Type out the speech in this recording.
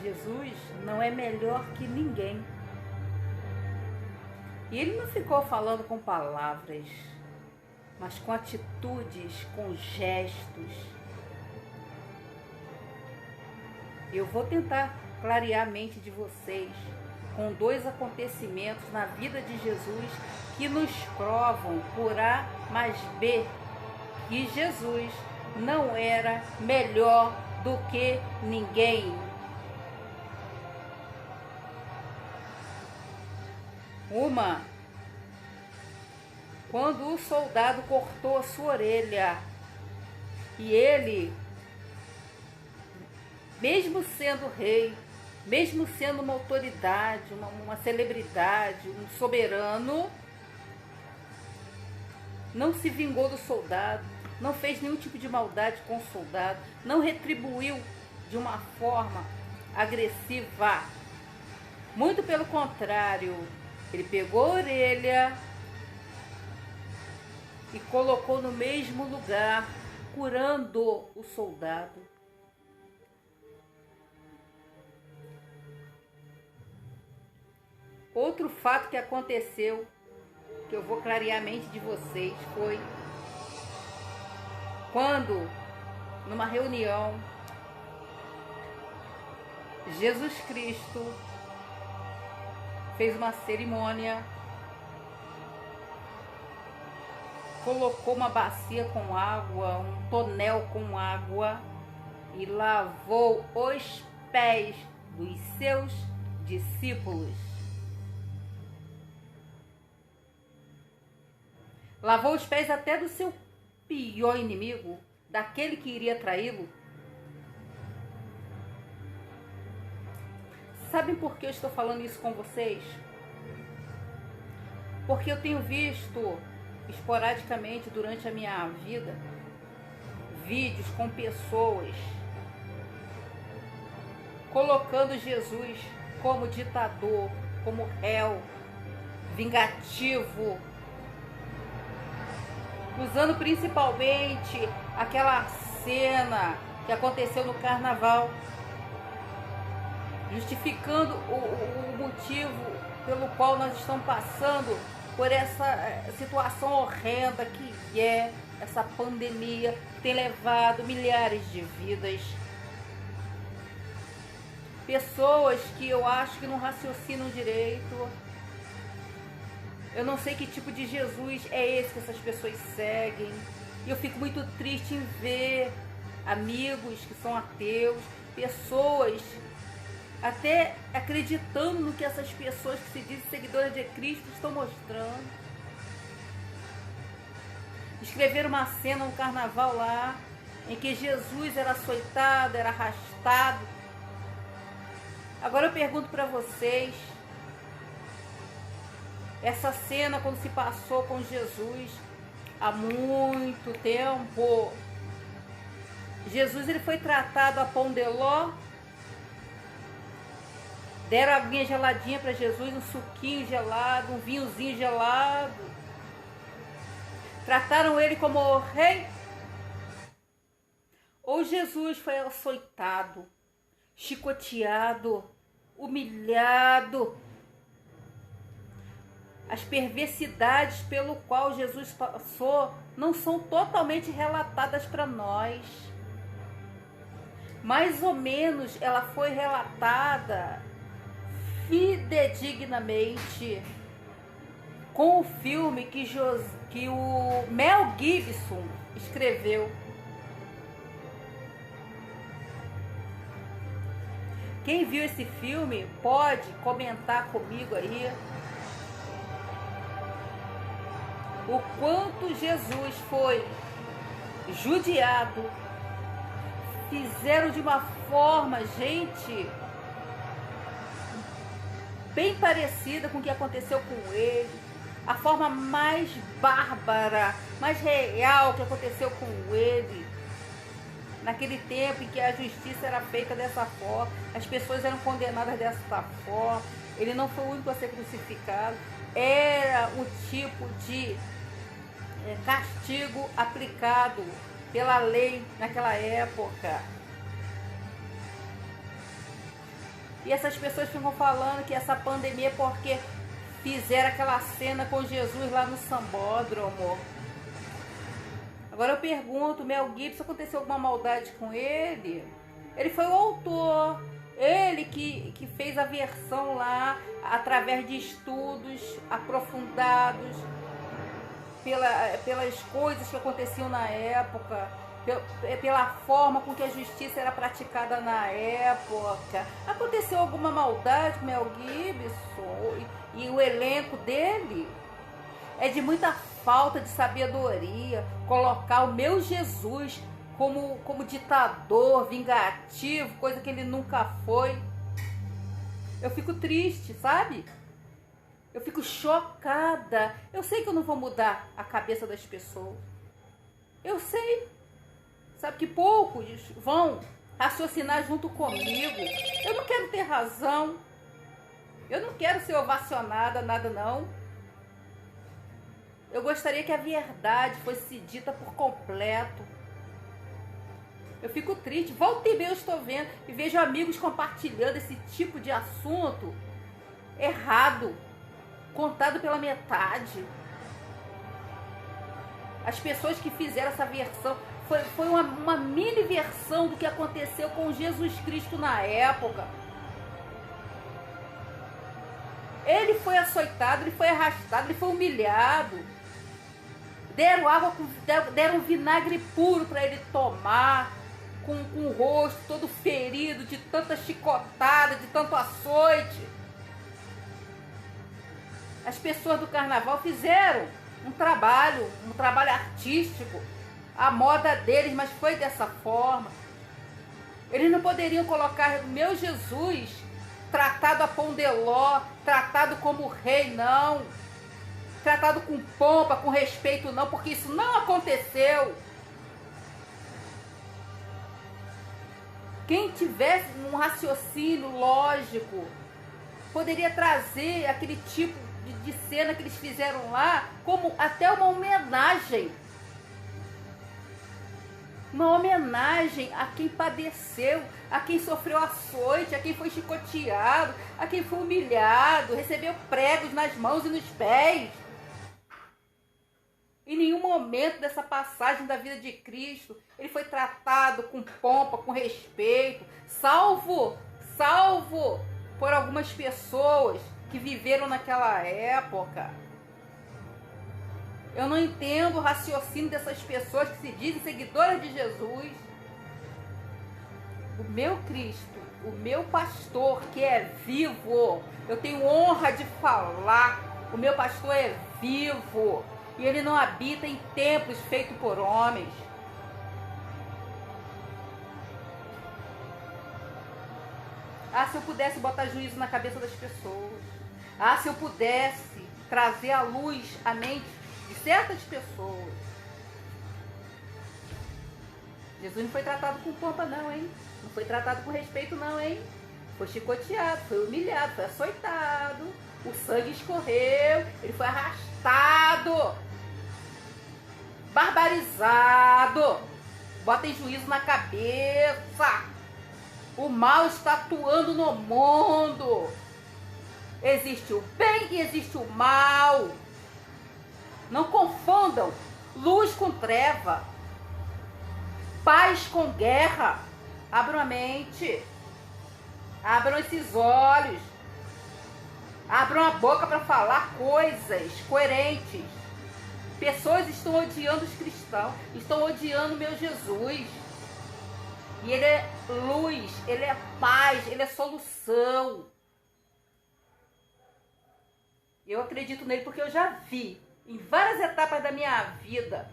Jesus não é melhor que ninguém. E ele não ficou falando com palavras, mas com atitudes, com gestos. Eu vou tentar clarear a mente de vocês com dois acontecimentos na vida de Jesus que nos provam por A mais B que Jesus não era melhor do que ninguém. Uma, quando o soldado cortou a sua orelha e ele, mesmo sendo rei, mesmo sendo uma autoridade, uma celebridade, um soberano, não se vingou do soldado, não fez nenhum tipo de maldade com o soldado, não retribuiu de uma forma agressiva. Muito pelo contrário, ele pegou a orelha e colocou no mesmo lugar, curando o soldado. Outro fato que aconteceu, que eu vou clarear a mente de vocês, foi quando, numa reunião, Jesus Cristo fez uma cerimônia, colocou uma bacia com água, um tonel com água e lavou os pés dos seus discípulos. Lavou os pés até do seu pior inimigo, daquele que iria traí-lo. Sabem por que eu estou falando isso com vocês? Porque eu tenho visto esporadicamente durante a minha vida vídeos com pessoas colocando Jesus como ditador, como réu, vingativo, usando principalmente aquela cena que aconteceu no carnaval, justificando o motivo pelo qual nós estamos passando por essa situação horrenda que é essa pandemia que tem levado milhares de vidas. Pessoas que eu acho que não raciocinam direito. Eu não sei que tipo de Jesus é esse que essas pessoas seguem. E eu fico muito triste em ver amigos que são ateus, pessoas até acreditando no que essas pessoas que se dizem seguidoras de Cristo estão mostrando. Escreveram uma cena no carnaval lá, em que Jesus era açoitado, era arrastado. Agora eu pergunto para vocês, essa cena quando se passou com Jesus há muito tempo, Jesus ele foi tratado a pão de ló, deram a aguinha geladinha para Jesus, um suquinho gelado, um vinhozinho gelado, trataram ele como o rei, ou Jesus foi açoitado, chicoteado, humilhado. As perversidades pelo qual Jesus passou não são totalmente relatadas para nós. Mais ou menos ela foi relatada fidedignamente com o filme que o Mel Gibson escreveu. Quem viu esse filme pode comentar comigo aí o quanto Jesus foi judiado. Fizeram de uma forma, gente, bem parecida com o que aconteceu com ele. A forma mais bárbara, mais real que aconteceu com ele. Naquele tempo em que a justiça era feita dessa forma, as pessoas eram condenadas dessa forma. Ele não foi o único a ser crucificado. Era o tipo de castigo aplicado pela lei naquela época. E essas pessoas ficam falando que essa pandemia é porque fizeram aquela cena com Jesus lá no Sambódromo. Agora eu pergunto, Mel Gibson, aconteceu alguma maldade com ele? Ele foi o autor, ele que fez a versão lá através de estudos aprofundados pelas coisas que aconteciam na época, pela forma com que a justiça era praticada na época. Aconteceu alguma maldade com Mel Gibson e o elenco dele? É de muita falta de sabedoria colocar o meu Jesus como ditador, vingativo, coisa que ele nunca foi. Eu fico triste, sabe? Eu fico chocada. Eu sei que eu não vou mudar a cabeça das pessoas. Eu sei. Sabe que poucos vão raciocinar junto comigo. Eu não quero ter razão. Eu não quero ser ovacionada, nada não. Eu gostaria que a verdade fosse dita por completo. Eu fico triste. Volta e meia eu estou vendo e vejo amigos compartilhando esse tipo de assunto errado, contado pela metade. As pessoas que fizeram essa versão foi uma mini versão do que aconteceu com Jesus Cristo na época. Ele foi açoitado, ele foi arrastado, ele foi humilhado. Deram água, deram vinagre puro para ele tomar, com o rosto todo ferido de tanta chicotada, de tanto açoite. As pessoas do carnaval fizeram um trabalho artístico, a moda deles, mas foi dessa forma. Eles não poderiam colocar o meu Jesus tratado a pão de ló, tratado como rei, não. Tratado com pompa, com respeito, não, porque isso não aconteceu. Quem tivesse um raciocínio lógico poderia trazer aquele tipo de cena que eles fizeram lá como até uma homenagem. Uma homenagem a quem padeceu, a quem sofreu açoite, a quem foi chicoteado, a quem foi humilhado, recebeu pregos nas mãos e nos pés. Em nenhum momento dessa passagem da vida de Cristo ele foi tratado com pompa, com respeito, salvo por algumas pessoas que viveram naquela época. Eu não entendo o raciocínio dessas pessoas que se dizem seguidoras de Jesus. O meu Cristo, o meu pastor que é vivo, eu tenho honra de falar, o meu pastor é vivo. E ele não habita em templos feitos por homens. Ah, se eu pudesse botar juízo na cabeça das pessoas. Ah, se eu pudesse trazer à luz a mente de certas pessoas. Jesus não foi tratado com pompa não, hein? Não foi tratado com respeito não, hein? Foi chicoteado, foi humilhado, foi açoitado. O sangue escorreu, ele foi arrastado. Barbarizado. Botem juízo na cabeça. O mal está atuando no mundo. Existe o bem e existe o mal. Não confundam luz com treva, paz com guerra. Abram a mente. Abram esses olhos. Abram a boca para falar coisas coerentes. Pessoas estão odiando os cristãos, estão odiando o meu Jesus. E ele é luz, ele é paz, ele é solução. Eu acredito nele porque eu já vi, em várias etapas da minha vida,